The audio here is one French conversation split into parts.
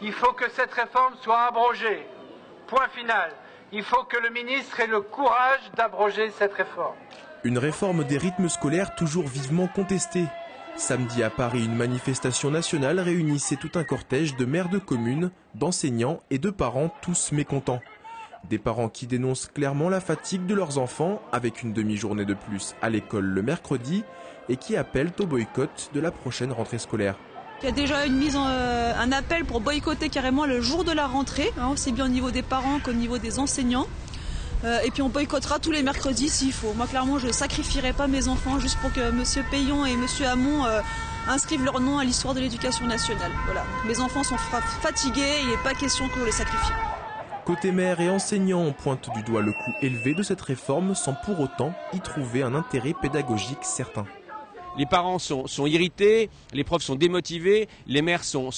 Il faut que cette réforme soit abrogée. Point final. Il faut que le ministre ait le courage d'abroger cette réforme. Une réforme des rythmes scolaires toujours vivement contestée. Samedi à Paris, une manifestation nationale réunissait tout un cortège de maires de communes, d'enseignants et de parents, tous mécontents. Des parents qui dénoncent clairement la fatigue de leurs enfants avec une demi-journée de plus à l'école le mercredi et qui appellent au boycott de la prochaine rentrée scolaire. Il y a déjà un appel pour boycotter carrément le jour de la rentrée, aussi bien au niveau des parents qu'au niveau des enseignants. Et puis on boycottera tous les mercredis s'il faut. Moi clairement je ne sacrifierai pas mes enfants juste pour que M. Payon et M. Hamon inscrivent leur nom à l'histoire de l'éducation nationale. Voilà. Mes enfants sont fatigués, il n'est pas question qu'on les sacrifie. Côté maire et enseignants, on pointe du doigt le coût élevé de cette réforme sans pour autant y trouver un intérêt pédagogique certain. Les parents sont irrités, les profs sont démotivés, les maires sont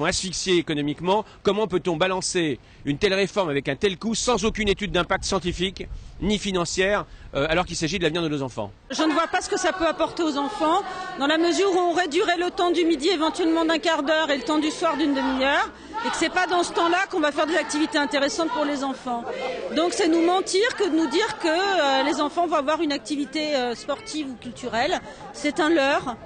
asphyxiés économiquement. Comment peut-on balancer une telle réforme avec un tel coût sans aucune étude d'impact scientifique ni financière alors qu'il s'agit de l'avenir de nos enfants? Je ne vois pas ce que ça peut apporter aux enfants dans la mesure où on réduirait le temps du midi éventuellement d'un quart d'heure et le temps du soir d'une demi-heure et que ce n'est pas dans ce temps-là qu'on va faire des activités intéressantes pour les enfants. Donc c'est nous mentir que de nous dire que les enfants vont avoir une activité sportive ou culturelle. C'est un leurre.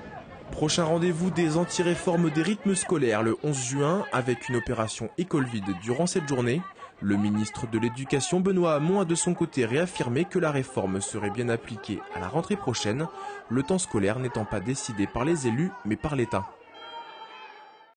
Prochain rendez-vous des anti-réformes des rythmes scolaires le 11 juin avec une opération école vide durant cette journée. Le ministre de l'Éducation Benoît Hamon a de son côté réaffirmé que la réforme serait bien appliquée à la rentrée prochaine, le temps scolaire n'étant pas décidé par les élus mais par l'État.